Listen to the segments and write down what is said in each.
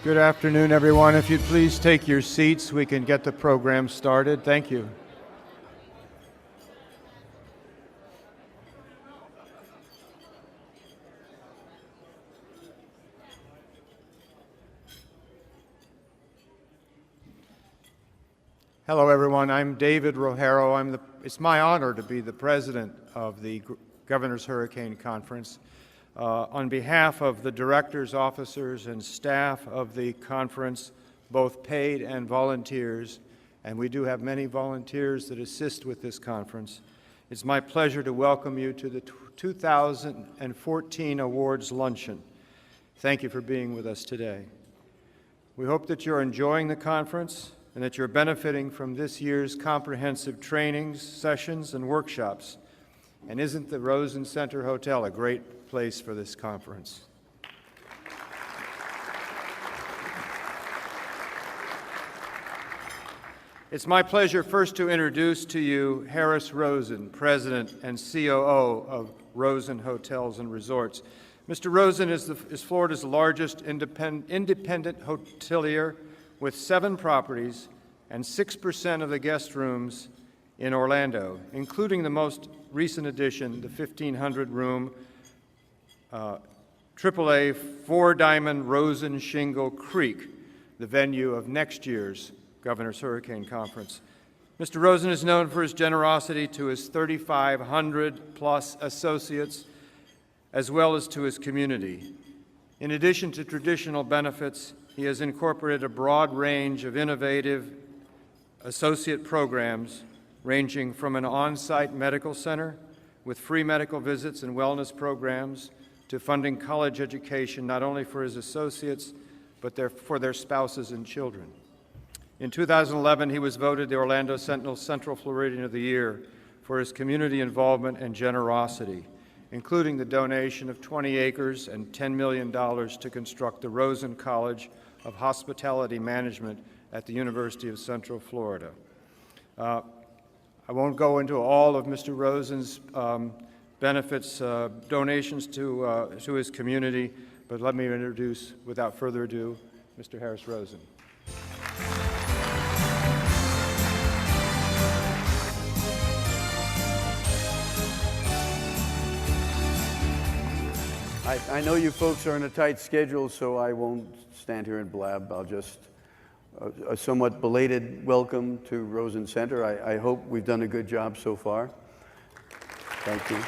Good afternoon, everyone. If you'd please take your seats, we can get the program started. Thank you. Hello, everyone. I'm David Rojero. It's my honor to be the president of the Governor's Hurricane Conference. On behalf of the directors, officers, and staff of the conference, both paid and volunteers, and we do have many volunteers that assist with this conference, it's my pleasure to welcome you to the 2014 Awards Luncheon. Thank you for being with us today. We hope that you're enjoying the conference and that you're benefiting from this year's comprehensive trainings, sessions, and workshops. And isn't the Rosen Center Hotel a great place for this conference? It's my pleasure first to introduce to you Harris Rosen, President and COO of Rosen Hotels and Resorts. Mr. Rosen is Florida's largest independent hotelier with 7 properties and 6% of the guest rooms in Orlando, including the most recent addition, the 1,500-room AAA 4-diamond Rosen Shingle Creek, the venue of next year's Governor's Hurricane Conference. Mr. Rosen is known for his generosity to his 3,500-plus associates, as well as to his community. In addition to traditional benefits, he has incorporated a broad range of innovative associate programs ranging from an on-site medical center with free medical visits and wellness programs to funding college education not only for his associates but for their spouses and children. In 2011, he was voted the Orlando Sentinel Central Floridian of the Year for his community involvement and generosity, including the donation of 20 acres and $10 million to construct the Rosen College of Hospitality Management at the University of Central Florida. I won't go into all of Mr. Rosen's benefits, donations to his community, but let me introduce, without further ado, Mr. Harris Rosen. I know you folks are on a tight schedule, so I won't stand here and blab. I'll just, a somewhat belated welcome to Rosen Center. I hope we've done a good job so far. Thank you.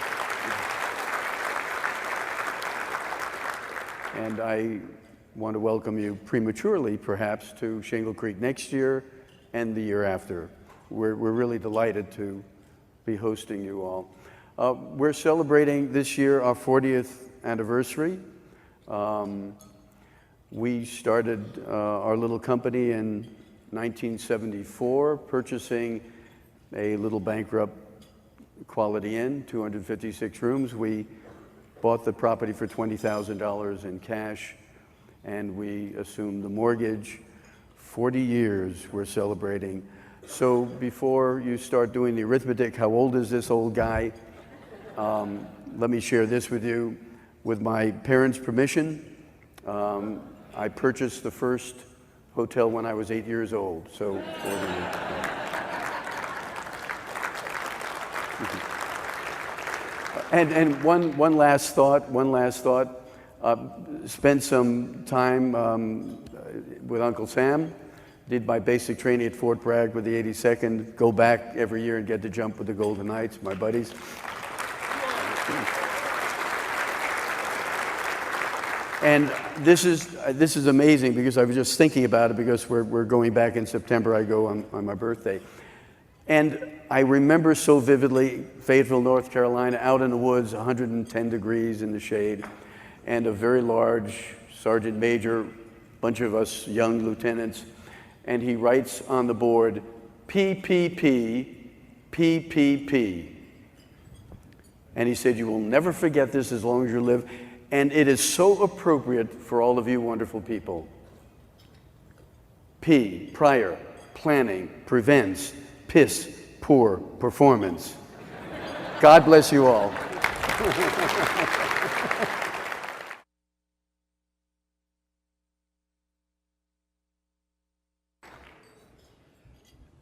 And I want to welcome you prematurely, perhaps, to Shingle Creek next year and the year after. We're really delighted to be hosting you all. We're celebrating this year our 40th anniversary. We started our little company in 1974, purchasing a little bankrupt Quality Inn, 256 rooms. We bought the property for $20,000 in cash, and we assumed the mortgage. 40 years we're celebrating. So before you start doing the arithmetic, how old is this old guy? Let me share this with you. With my parents' permission, I purchased the first hotel when I was 8 years old. So, and one last thought. Spent some time with Uncle Sam. Did my basic training at Fort Bragg with the 82nd. Go back every year and get to jump with the Golden Knights, my buddies. And this is amazing because I was just thinking about it because we're going back in September. I go on my birthday. And I remember so vividly Fayetteville, North Carolina, out in the woods, 110 degrees in the shade, and a very large sergeant major, bunch of us young lieutenants, and he writes on the board, PPP, PPP. And he said, you will never forget this as long as you live. And it is so appropriate for all of you wonderful people. P, prior, planning, prevents, piss, poor performance. God bless you all.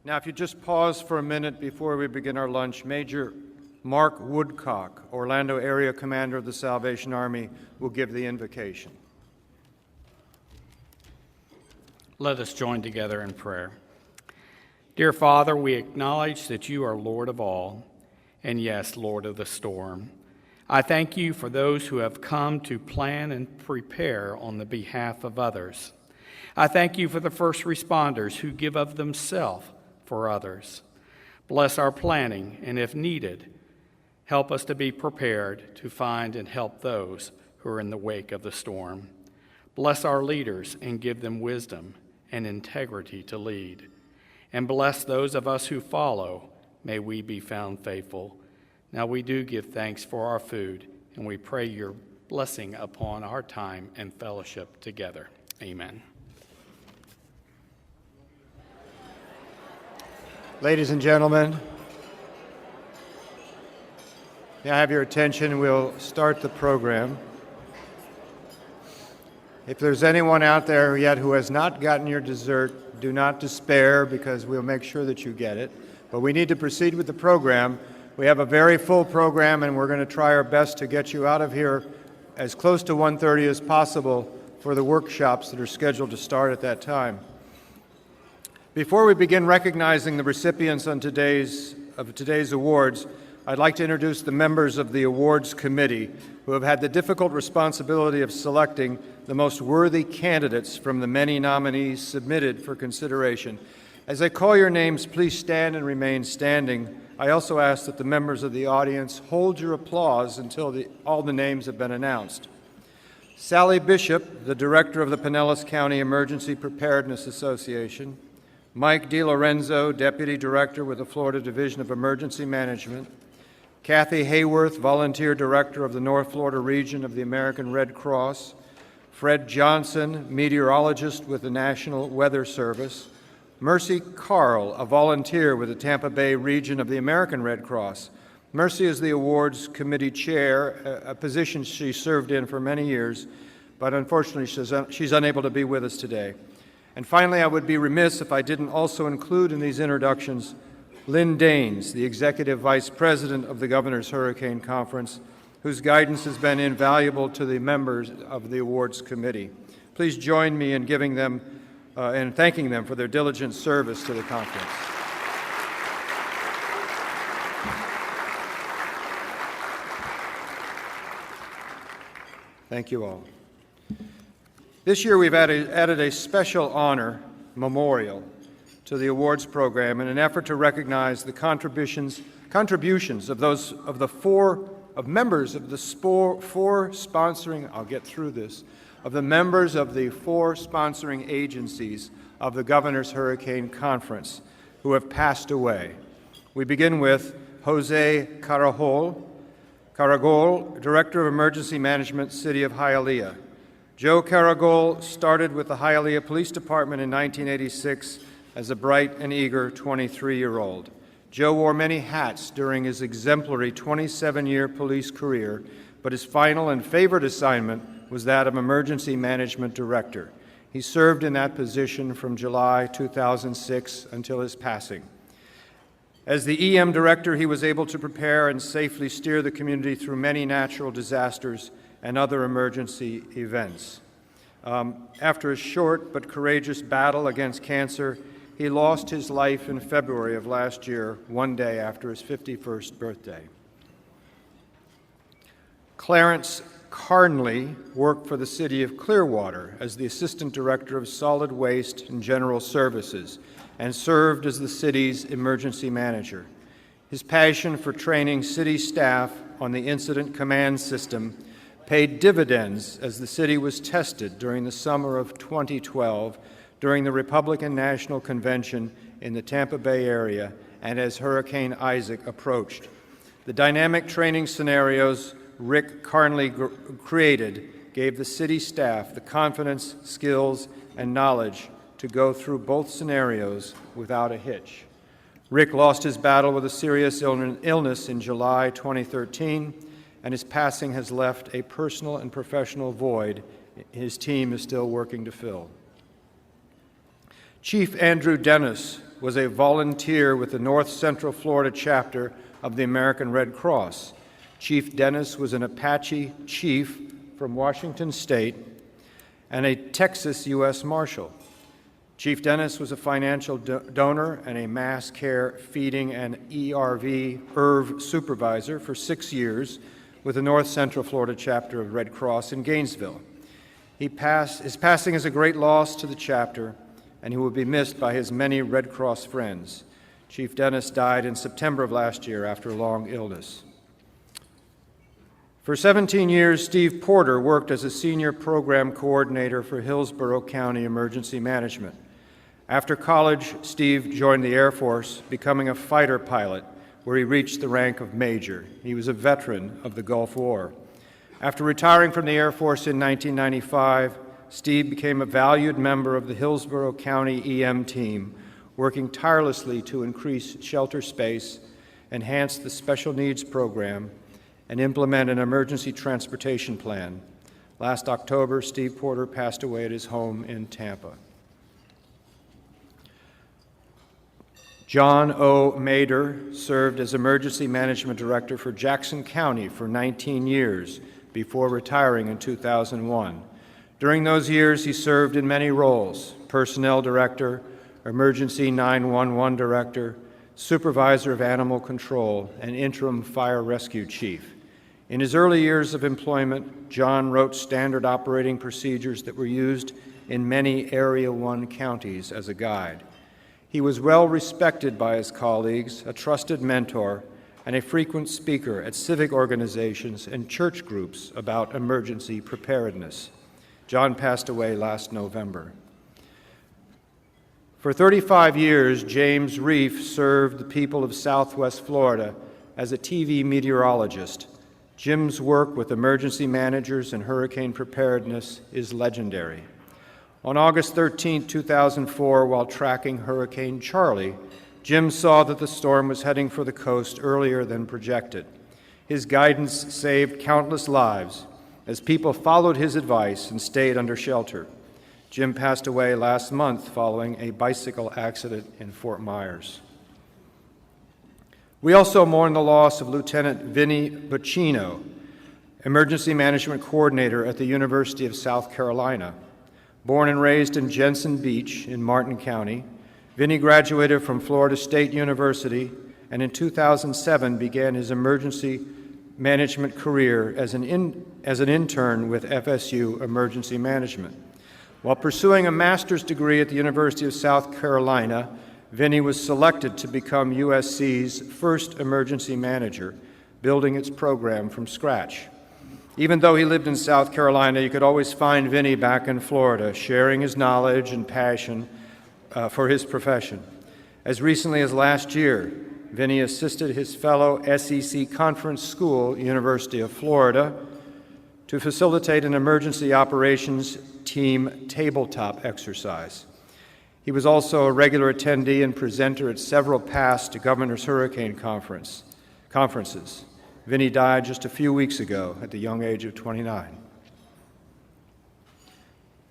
Now, if you just pause for a minute before we begin our lunch, Major Mark Woodcock, Orlando Area Commander of the Salvation Army, will give the invocation. Let us join together in prayer. Dear Father, we acknowledge that you are Lord of all, and yes, Lord of the storm. I thank you for those who have come to plan and prepare on the behalf of others. I thank you for the first responders who give of themselves for others. Bless our planning, and if needed, help us to be prepared to find and help those who are in the wake of the storm. Bless our leaders and give them wisdom and integrity to lead. And bless those of us who follow. May we be found faithful. Now we do give thanks for our food, and we pray your blessing upon our time and fellowship together. Amen. Ladies and gentlemen, may I have your attention? We'll start the program. If there's anyone out there yet who has not gotten your dessert, do not despair, because we'll make sure that you get it. But we need to proceed with the program. We have a very full program, and we're going to try our best to get you out of here as close to 1:30 as possible for the workshops that are scheduled to start at that time. Before we begin recognizing the recipients of today's awards, I'd like to introduce the members of the awards committee who have had the difficult responsibility of selecting the most worthy candidates from the many nominees submitted for consideration. As I call your names, please stand and remain standing. I also ask that the members of the audience hold your applause until all the names have been announced. Sally Bishop, the Director of the Pinellas County Emergency Preparedness Association. Mike DiLorenzo, Deputy Director with the Florida Division of Emergency Management. Kathy Hayworth, Volunteer Director of the North Florida Region of the American Red Cross. Fred Johnson, Meteorologist with the National Weather Service. Mercy Carl, a volunteer with the Tampa Bay region of the American Red Cross. Mercy is the awards committee chair, a position she served in for many years, but unfortunately she's unable to be with us today. And finally, I would be remiss if I didn't also include in these introductions Lynn Daines, the Executive Vice President of the Governor's Hurricane Conference, whose guidance has been invaluable to the members of the awards committee. Please join me in giving them and thanking them for their diligent service to the conference. Thank you all. This year we've added a special honor memorial to the awards program in an effort to recognize the contributions of members of the four sponsoring agencies of the Governor's Hurricane Conference who have passed away. We begin with Jose Caragol, Director of Emergency Management, City of Hialeah. Joe Caragol started with the Hialeah Police Department in 1986 as a bright and eager 23-year-old. Joe wore many hats during his exemplary 27-year police career, but his final and favorite assignment was that of Emergency Management Director. He served in that position from July 2006 until his passing. As the EM Director, he was able to prepare and safely steer the community through many natural disasters and other emergency events. After a short but courageous battle against cancer, he lost his life in February of last year, one day after his 51st birthday. Clarence Carnley worked for the City of Clearwater as the Assistant Director of Solid Waste and General Services and served as the city's emergency manager. His passion for training city staff on the incident command system paid dividends as the city was tested during the summer of 2012 during the Republican National Convention in the Tampa Bay area and as Hurricane Isaac approached. The dynamic training scenarios Rick Carnley created gave the city staff the confidence, skills, and knowledge to go through both scenarios without a hitch. Rick lost his battle with a serious illness in July 2013, and his passing has left a personal and professional void his team is still working to fill. Chief Andrew Dennis was a volunteer with the North Central Florida chapter of the American Red Cross. Chief Dennis was an Apache chief from Washington State and a Texas U.S. Marshal. Chief Dennis was a financial donor and a mass care, feeding, and ERV supervisor for 6 years with the North Central Florida chapter of Red Cross in Gainesville. His passing is a great loss to the chapter, and he will be missed by his many Red Cross friends. Chief Dennis died in September of last year after a long illness. For 17 years, Steve Porter worked as a senior program coordinator for Hillsborough County Emergency Management. After college, Steve joined the Air Force, becoming a fighter pilot, where he reached the rank of major. He was a veteran of the Gulf War. After retiring from the Air Force in 1995, Steve became a valued member of the Hillsborough County EM team, working tirelessly to increase shelter space, enhance the special needs program, and implement an emergency transportation plan. Last October, Steve Porter passed away at his home in Tampa. John O. Mader served as Emergency Management Director for Jackson County for 19 years before retiring in 2001. During those years, he served in many roles: Personnel Director, Emergency 911 Director, Supervisor of Animal Control, and Interim Fire Rescue Chief. In his early years of employment, John wrote standard operating procedures that were used in many Area 1 counties as a guide. He was well respected by his colleagues, a trusted mentor, and a frequent speaker at civic organizations and church groups about emergency preparedness. John passed away last November. For 35 years, James Reef served the people of Southwest Florida as a TV meteorologist. Jim's work with emergency managers and hurricane preparedness is legendary. On August 13, 2004, while tracking Hurricane Charlie, Jim saw that the storm was heading for the coast earlier than projected. His guidance saved countless lives as people followed his advice and stayed under shelter. Jim passed away last month following a bicycle accident in Fort Myers. We also mourn the loss of Lieutenant Vinnie Bocchino, Emergency Management Coordinator at the University of South Carolina. Born and raised in Jensen Beach in Martin County, Vinnie graduated from Florida State University and in 2007 began his emergency management career as an intern with FSU Emergency Management. While pursuing a master's degree at the University of South Carolina, Vinnie was selected to become USC's first emergency manager, building its program from scratch. Even though he lived in South Carolina, you could always find Vinnie back in Florida, sharing his knowledge and passion for his profession. As recently as last year, Vinnie assisted his fellow SEC Conference School, University of Florida, to facilitate an emergency operations team tabletop exercise. He was also a regular attendee and presenter at several past Governor's Hurricane conferences. Vinnie died just a few weeks ago at the young age of 29.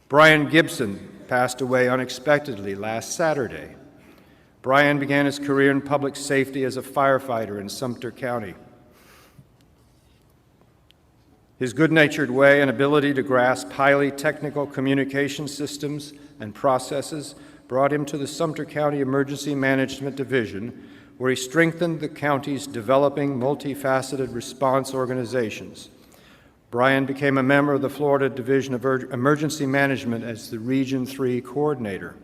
Brian Gibson passed away unexpectedly last Saturday. Brian began his career in public safety as a firefighter in Sumter County. His good-natured way and ability to grasp highly technical communication systems and processes brought him to the Sumter County Emergency Management Division, where he strengthened the county's developing multifaceted response organizations. Brian became a member of the Florida Division of Emergency Management as the Region 3 coordinator.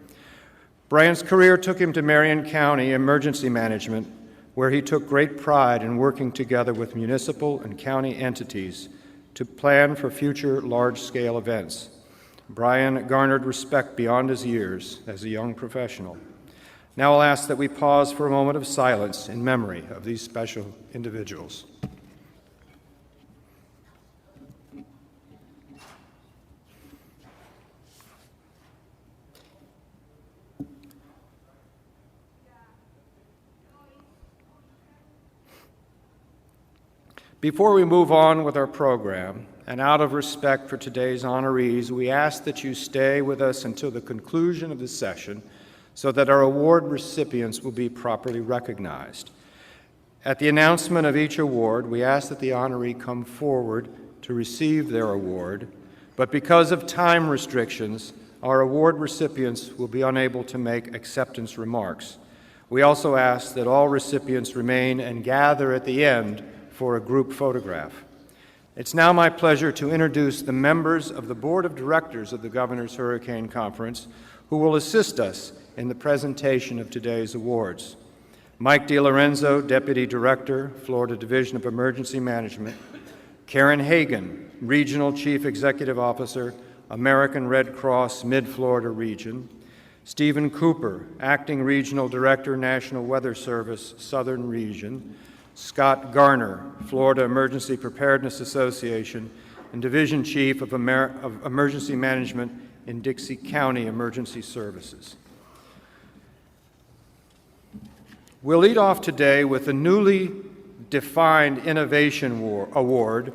Brian's career took him to Marion County Emergency Management, where he took great pride in working together with municipal and county entities to plan for future large-scale events. Brian garnered respect beyond his years as a young professional. Now I'll ask that we pause for a moment of silence in memory of these special individuals. Before we move on with our program, and out of respect for today's honorees, we ask that you stay with us until the conclusion of the session so that our award recipients will be properly recognized. At the announcement of each award, we ask that the honoree come forward to receive their award, but because of time restrictions, our award recipients will be unable to make acceptance remarks. We also ask that all recipients remain and gather at the end for a group photograph. It's now my pleasure to introduce the members of the Board of Directors of the Governor's Hurricane Conference who will assist us in the presentation of today's awards. Mike DiLorenzo, Deputy Director, Florida Division of Emergency Management. Karen Hagan, Regional Chief Executive Officer, American Red Cross Mid-Florida Region. Stephen Cooper, Acting Regional Director, National Weather Service, Southern Region. Scott Garner, Florida Emergency Preparedness Association and Division Chief of Emergency Management in Dixie County Emergency Services. We'll lead off today with the newly defined Innovation Award,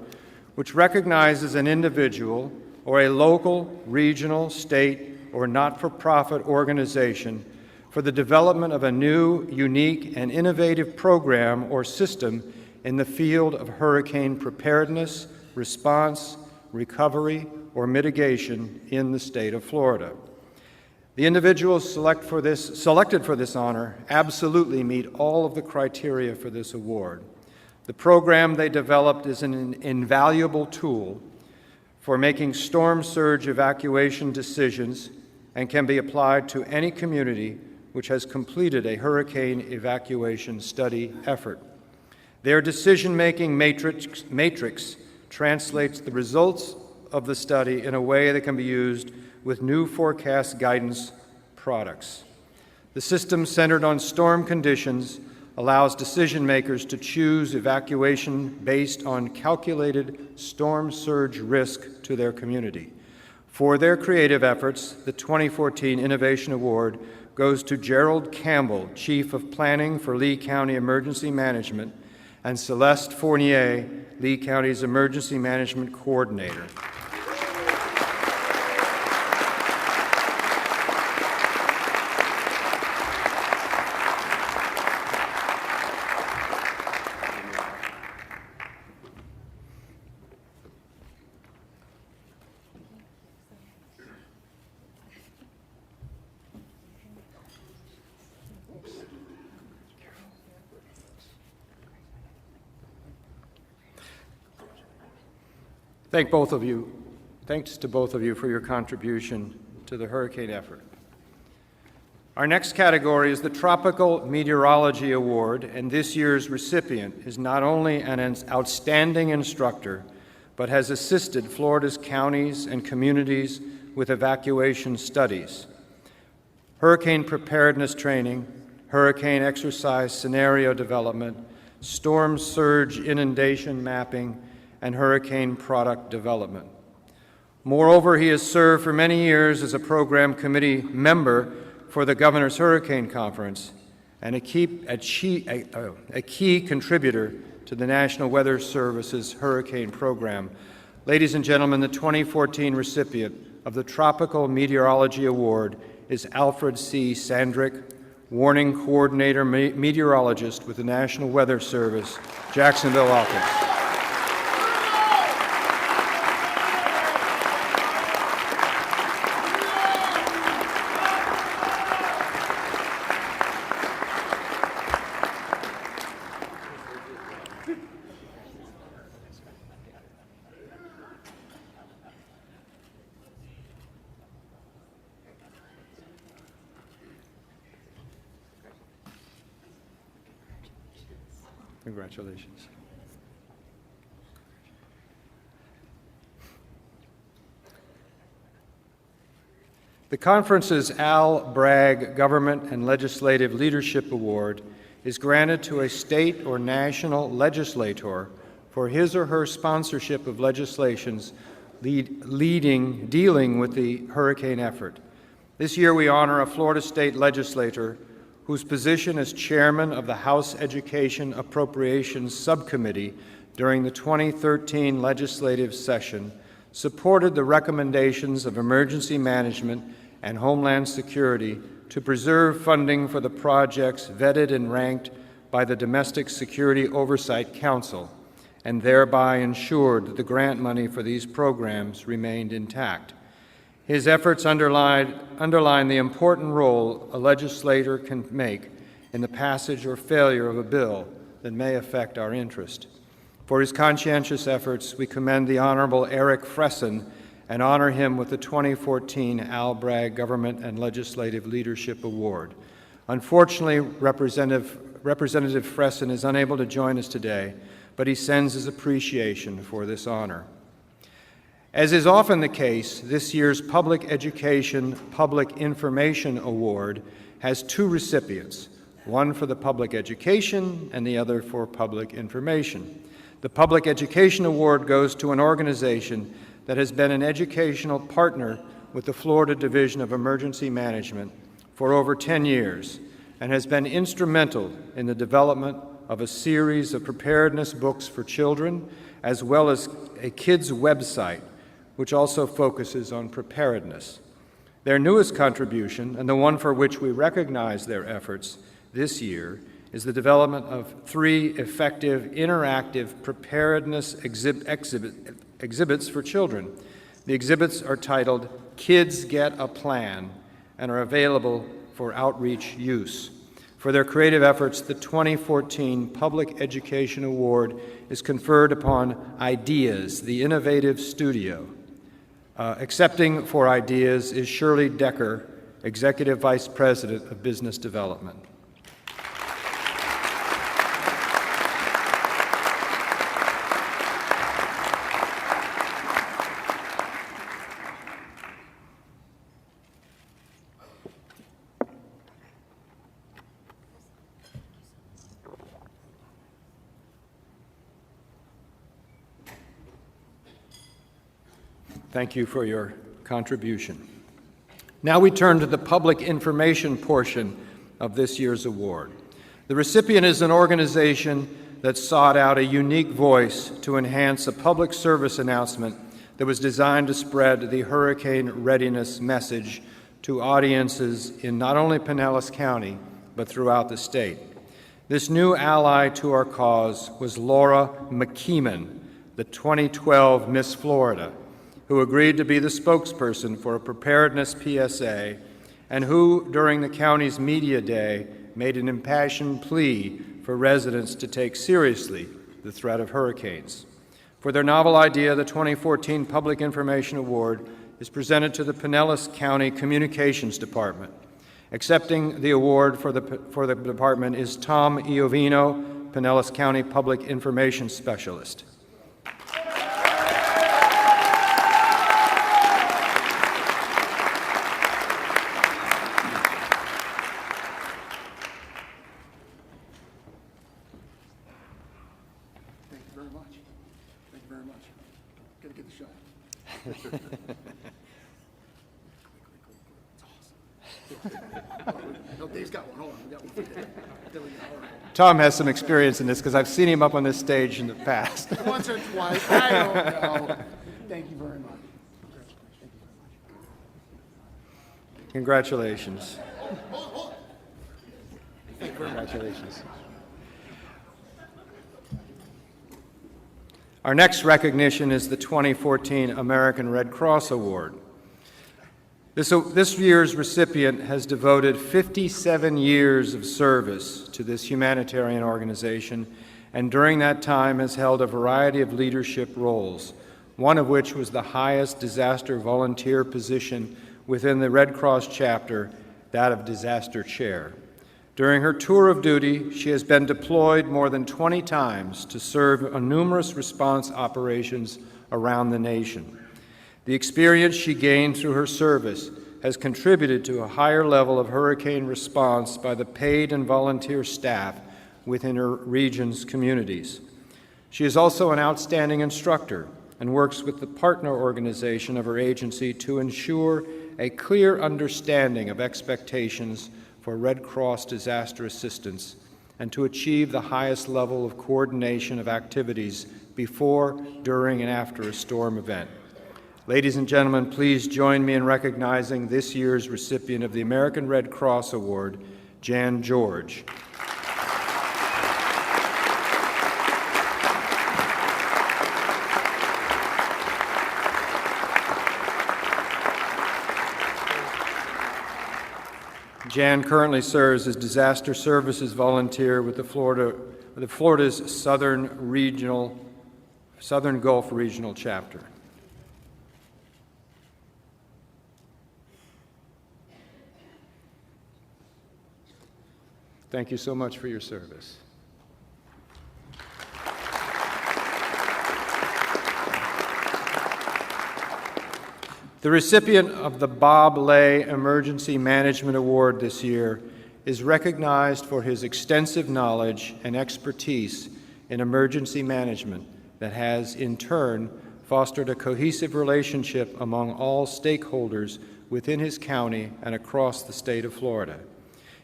which recognizes an individual or a local, regional, state, or not-for-profit organization for the development of a new, unique, and innovative program or system in the field of hurricane preparedness, response, recovery, or mitigation in the state of Florida. The individuals selected for this honor absolutely meet all of the criteria for this award. The program they developed is an invaluable tool for making storm surge evacuation decisions and can be applied to any community which has completed a hurricane evacuation study effort. Their decision-making matrix translates the results of the study in a way that can be used with new forecast guidance products. The system centered on storm conditions allows decision makers to choose evacuation based on calculated storm surge risk to their community. For their creative efforts, the 2014 Innovation Award goes to Gerald Campbell, Chief of Planning for Lee County Emergency Management, and Celeste Fournier, Lee County's Emergency Management Coordinator. Thanks to both of you for your contribution to the hurricane effort. Our next category is the Tropical Meteorology Award, and this year's recipient is not only an outstanding instructor, but has assisted Florida's counties and communities with evacuation studies, hurricane preparedness training, hurricane exercise scenario development, storm surge inundation mapping, and hurricane product development. Moreover, he has served for many years as a program committee member for the Governor's Hurricane Conference and a key contributor to the National Weather Service's hurricane program. Ladies and gentlemen, the 2014 recipient of the Tropical Meteorology Award is Alfred C. Sandrick, Warning Coordinator Meteorologist with the National Weather Service, Jacksonville office. Congratulations. The conference's Al Bragg Government and Legislative Leadership Award is granted to a state or national legislator for his or her sponsorship of legislations dealing with the hurricane effort. This year we honor a Florida state legislator whose position as chairman of the House Education Appropriations Subcommittee during the 2013 legislative session supported the recommendations of Emergency Management and Homeland Security to preserve funding for the projects vetted and ranked by the Domestic Security Oversight Council, and thereby ensured that the grant money for these programs remained intact. His efforts underline the important role a legislator can make in the passage or failure of a bill that may affect our interest. For his conscientious efforts, we commend the Honorable Eric Fresson and honor him with the 2014 Al Bragg Government and Legislative Leadership Award. Unfortunately, Representative Fresson is unable to join us today, but he sends his appreciation for this honor. As is often the case, this year's Public Education Public Information Award has two recipients, one for the public education and the other for public information. The Public Education Award goes to an organization that has been an educational partner with the Florida Division of Emergency Management for over 10 years and has been instrumental in the development of a series of preparedness books for children, as well as a kids' website, which also focuses on preparedness. Their newest contribution, and the one for which we recognize their efforts this year, is the development of 3 effective interactive preparedness exhibits for children. The exhibits are titled Kids Get a Plan and are available for outreach use. For their creative efforts, the 2014 Public Education Award is conferred upon Ideas, the innovative studio. Accepting for Ideas is Shirley Decker, Executive Vice President of Business Development. Thank you for your contribution. Now we turn to the public information portion of this year's award. The recipient is an organization that sought out a unique voice to enhance a public service announcement that was designed to spread the hurricane readiness message to audiences in not only Pinellas County, but throughout the state. This new ally to our cause was Laura McKeeman, the 2012 Miss Florida, who agreed to be the spokesperson for a preparedness PSA and who, during the county's media day, made an impassioned plea for residents to take seriously the threat of hurricanes. For their novel idea, the 2014 Public Information Award is presented to the Pinellas County Communications Department. Accepting the award for the department is Tom Iovino, Pinellas County Public Information Specialist. Tom has some experience in this because I've seen him up on this stage in the past. Once or twice, I don't know. Thank you very much. Congratulations. Congratulations. Our next recognition is the 2014 American Red Cross Award. This year's recipient has devoted 57 years of service to this humanitarian organization, and during that time has held a variety of leadership roles, one of which was the highest disaster volunteer position within the Red Cross chapter, that of disaster chair. During her tour of duty, she has been deployed more than 20 times to serve on numerous response operations around the nation. The experience she gained through her service has contributed to a higher level of hurricane response by the paid and volunteer staff within her region's communities. She is also an outstanding instructor and works with the partner organization of her agency to ensure a clear understanding of expectations for Red Cross disaster assistance and to achieve the highest level of coordination of activities before, during, and after a storm event. Ladies and gentlemen, please join me in recognizing this year's recipient of the American Red Cross Award, Jan George. Jan currently serves as Disaster Services Volunteer with Florida's Southern Gulf Regional Chapter. Thank you so much for your service. The recipient of the Bobley Emergency Management Award this year is recognized for his extensive knowledge and expertise in emergency management that has, in turn, fostered a cohesive relationship among all stakeholders within his county and across the state of Florida.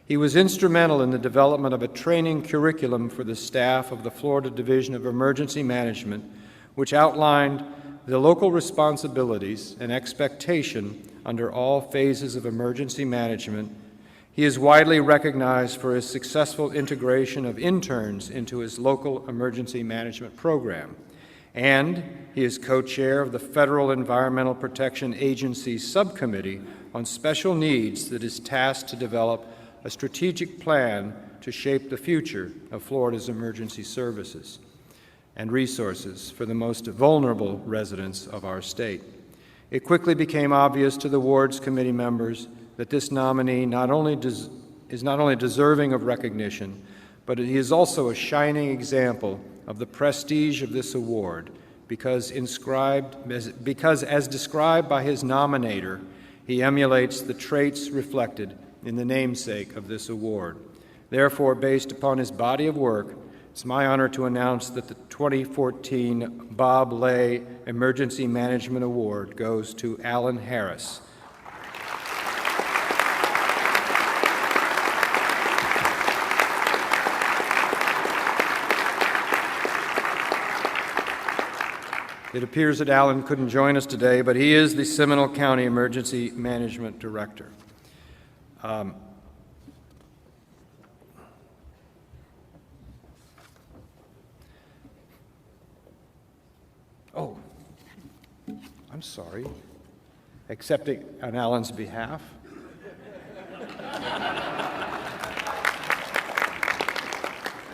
He was instrumental in the development of a training curriculum for the staff of the Florida Division of Emergency Management, which outlined the local responsibilities and expectation under all phases of emergency management. He is widely recognized for his successful integration of interns into his local emergency management program. And he is co-chair of the Federal Environmental Protection Agency Subcommittee on Special Needs that is tasked to develop a strategic plan to shape the future of Florida's emergency services and resources for the most vulnerable residents of our state. It quickly became obvious to the Awards Committee members that this nominee is not only deserving of recognition, but he is also a shining example of the prestige of this award because as described by his nominator, he emulates the traits reflected in the namesake of this award. Therefore, based upon his body of work, it's my honor to announce that the 2014 Bobley Emergency Management Award goes to Alan Harris. It appears that Alan couldn't join us today, but he is the Seminole County Emergency Management Director. Oh, I'm sorry. Accepting on Alan's behalf.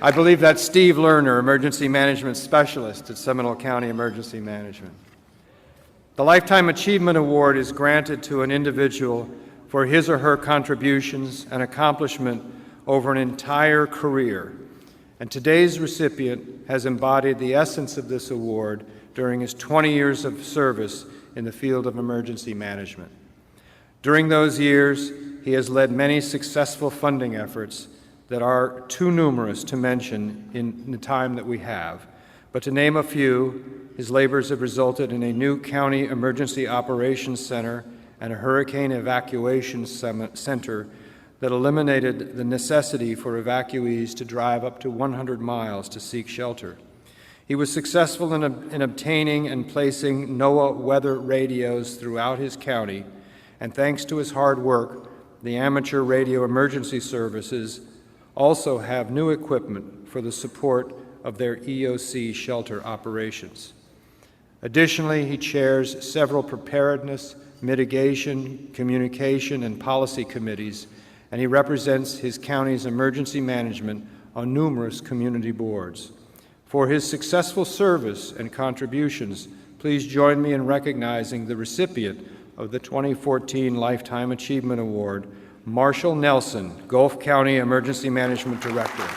I believe that's Steve Lerner, Emergency Management Specialist at Seminole County Emergency Management. The Lifetime Achievement Award is granted to an individual for his or her contributions and accomplishment over an entire career. And today's recipient has embodied the essence of this award during his 20 years of service in the field of emergency management. During those years, he has led many successful funding efforts that are too numerous to mention in the time that we have. But to name a few, his labors have resulted in a new county emergency operations center and a hurricane evacuation center that eliminated the necessity for evacuees to drive up to 100 miles to seek shelter. He was successful in obtaining and placing NOAA weather radios throughout his county, and thanks to his hard work, the amateur radio emergency services also have new equipment for the support of their EOC shelter operations. Additionally, he chairs several preparedness, mitigation, communication, and policy committees, and he represents his county's emergency management on numerous community boards. For his successful service and contributions, please join me in recognizing the recipient of the 2014 Lifetime Achievement Award, Marshall Nelson, Gulf County Emergency Management Director.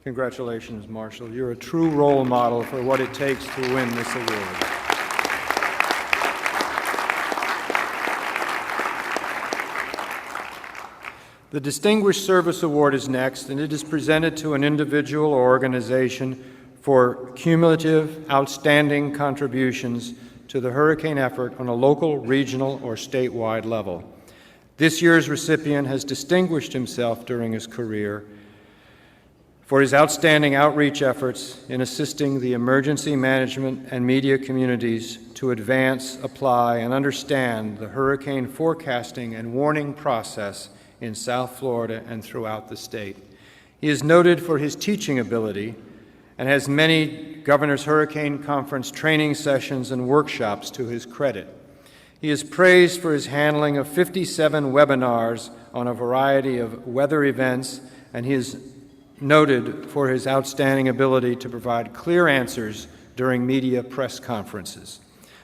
Congratulations, Marshall. You're a true role model for what it takes to win this award. The Distinguished Service Award is next, and it is presented to an individual or organization for cumulative, outstanding contributions to the hurricane effort on a local, regional, or statewide level. This year's recipient has distinguished himself during his career for his outstanding outreach efforts in assisting the emergency management and media communities to advance, apply, and understand the hurricane forecasting and warning process in South Florida and throughout the state. He is noted for his teaching ability and has many Governor's Hurricane Conference training sessions and workshops to his credit. He is praised for his handling of 57 webinars on a variety of weather events, and he is noted for his outstanding ability to provide clear answers during media press conferences.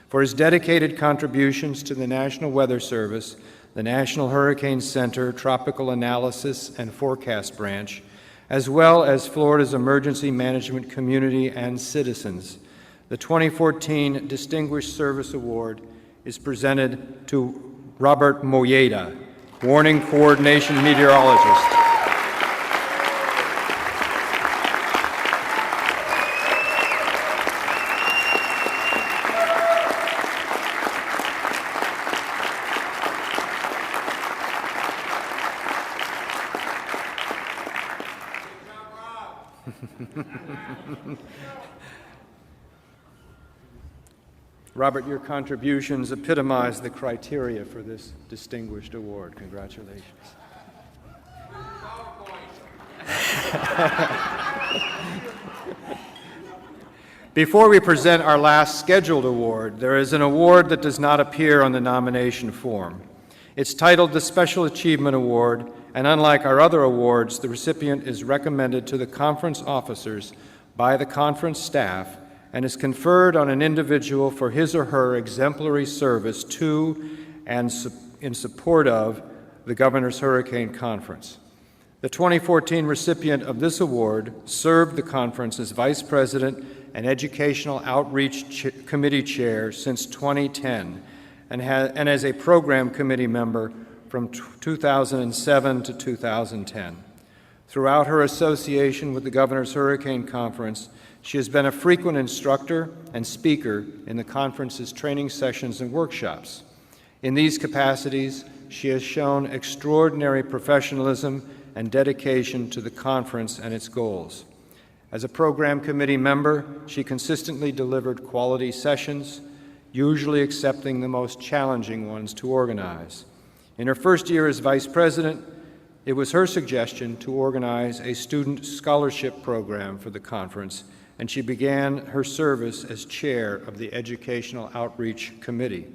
For his dedicated contributions to the National Weather Service, the National Hurricane Center Tropical Analysis and Forecast Branch, as well as Florida's emergency management community and citizens, the 2014 Distinguished Service Award is presented to Robert Moyeda, Warning Coordination Meteorologist. Robert, your contributions epitomize the criteria for this distinguished award. Congratulations. Before we present our last scheduled award, there is an award that does not appear on the nomination form. It's titled the Special Achievement Award, and unlike our other awards, the recipient is recommended to the conference officers by the conference staff and is conferred on an individual for his or her exemplary service to and in support of the Governor's Hurricane Conference. The 2014 recipient of this award served the conference as Vice President and Educational Outreach Committee Chair since 2010 and as a Program Committee member from 2007 to 2010. Throughout her association with the Governor's Hurricane Conference, she has been a frequent instructor and speaker in the conference's training sessions and workshops. In these capacities, she has shown extraordinary professionalism and dedication to the conference and its goals. As a program committee member, she consistently delivered quality sessions, usually accepting the most challenging ones to organize. In her first year as vice president, it was her suggestion to organize a student scholarship program for the conference, and she began her service as chair of the Educational Outreach Committee.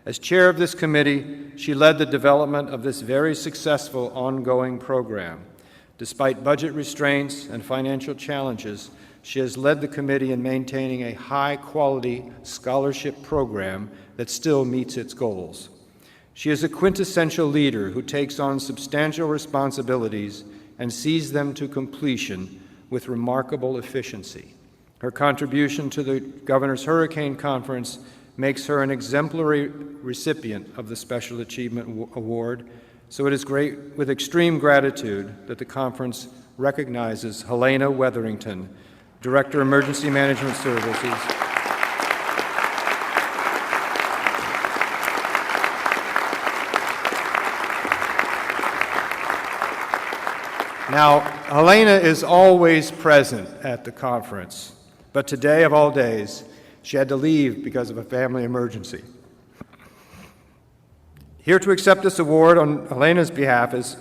As chair of this committee, she led the development of this very successful ongoing program. Despite budget restraints and financial challenges, she has led the committee in maintaining a high-quality scholarship program that still meets its goals. She is a quintessential leader who takes on substantial responsibilities and sees them to completion with remarkable efficiency. Her contribution to the Governor's Hurricane Conference makes her an exemplary recipient of the Special Achievement Award, so it is with extreme gratitude that the conference recognizes Helena Wetherington, Director, Emergency Management Services, Now, Helena is always present at the conference, but today, of all days, she had to leave because of a family emergency. Here to accept this award on Helena's behalf is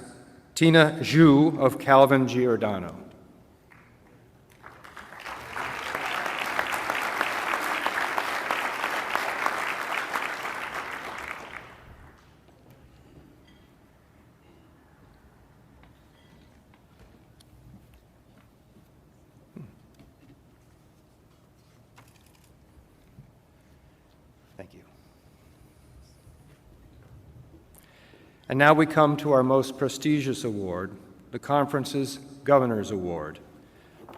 Tina Zhu of Calvin Giordano. Thank you. And now we come to our most prestigious award, the conference's Governor's Award.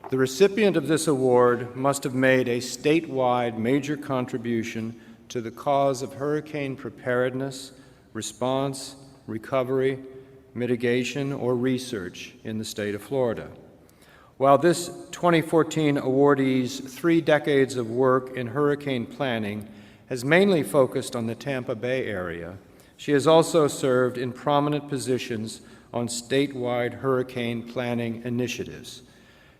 The recipient of this award must have made a statewide major contribution to the cause of hurricane preparedness, response, recovery, mitigation, or research in the state of Florida. While this 2014 awardee's 3 decades of work in hurricane planning has mainly focused on the Tampa Bay area, she has also served in prominent positions on statewide hurricane planning initiatives.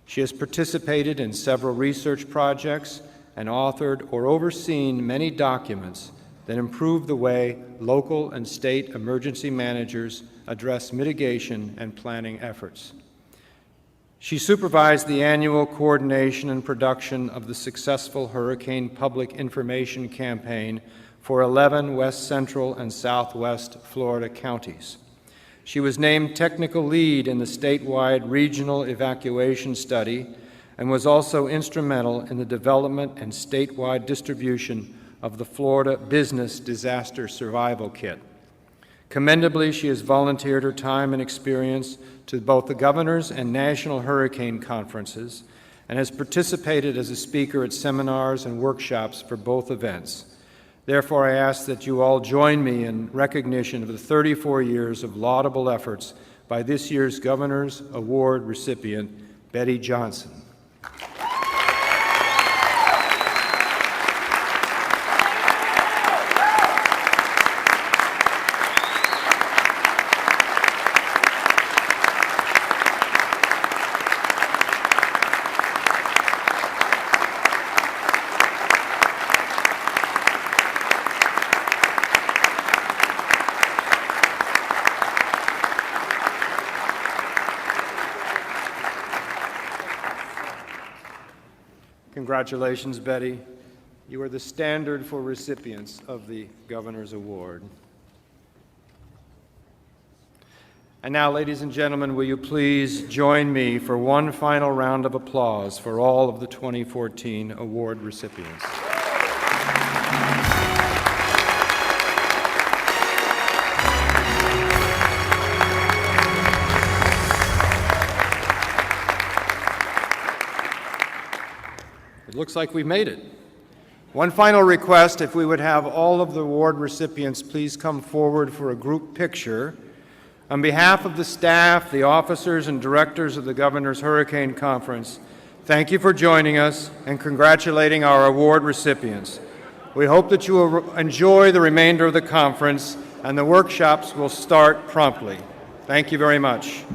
She has participated in several research projects and authored or overseen many documents that improve the way local and state emergency managers address mitigation and planning efforts. She supervised the annual coordination and production of the successful Hurricane Public Information Campaign for 11 West Central and Southwest Florida counties. She was named technical lead in the statewide regional evacuation study and was also instrumental in the development and statewide distribution of the Florida Business Disaster Survival Kit. Commendably, she has volunteered her time and experience to both the governors and national hurricane conferences and has participated as a speaker at seminars and workshops for both events. Therefore, I ask that you all join me in recognition of the 34 years of laudable efforts by this year's Governor's Award recipient, Betty Johnson. Congratulations, Betty. You are the standard for recipients of the Governor's Award. And now, ladies and gentlemen, will you please join me for one final round of applause for all of the 2014 award recipients. It looks like we made it. One final request, if we would have all of the award recipients please come forward for a group picture. On behalf of the staff, the officers, and directors of the Governor's Hurricane Conference, thank you for joining us and congratulating our award recipients. We hope that you will enjoy the remainder of the conference, and the workshops will start promptly. Thank you very much.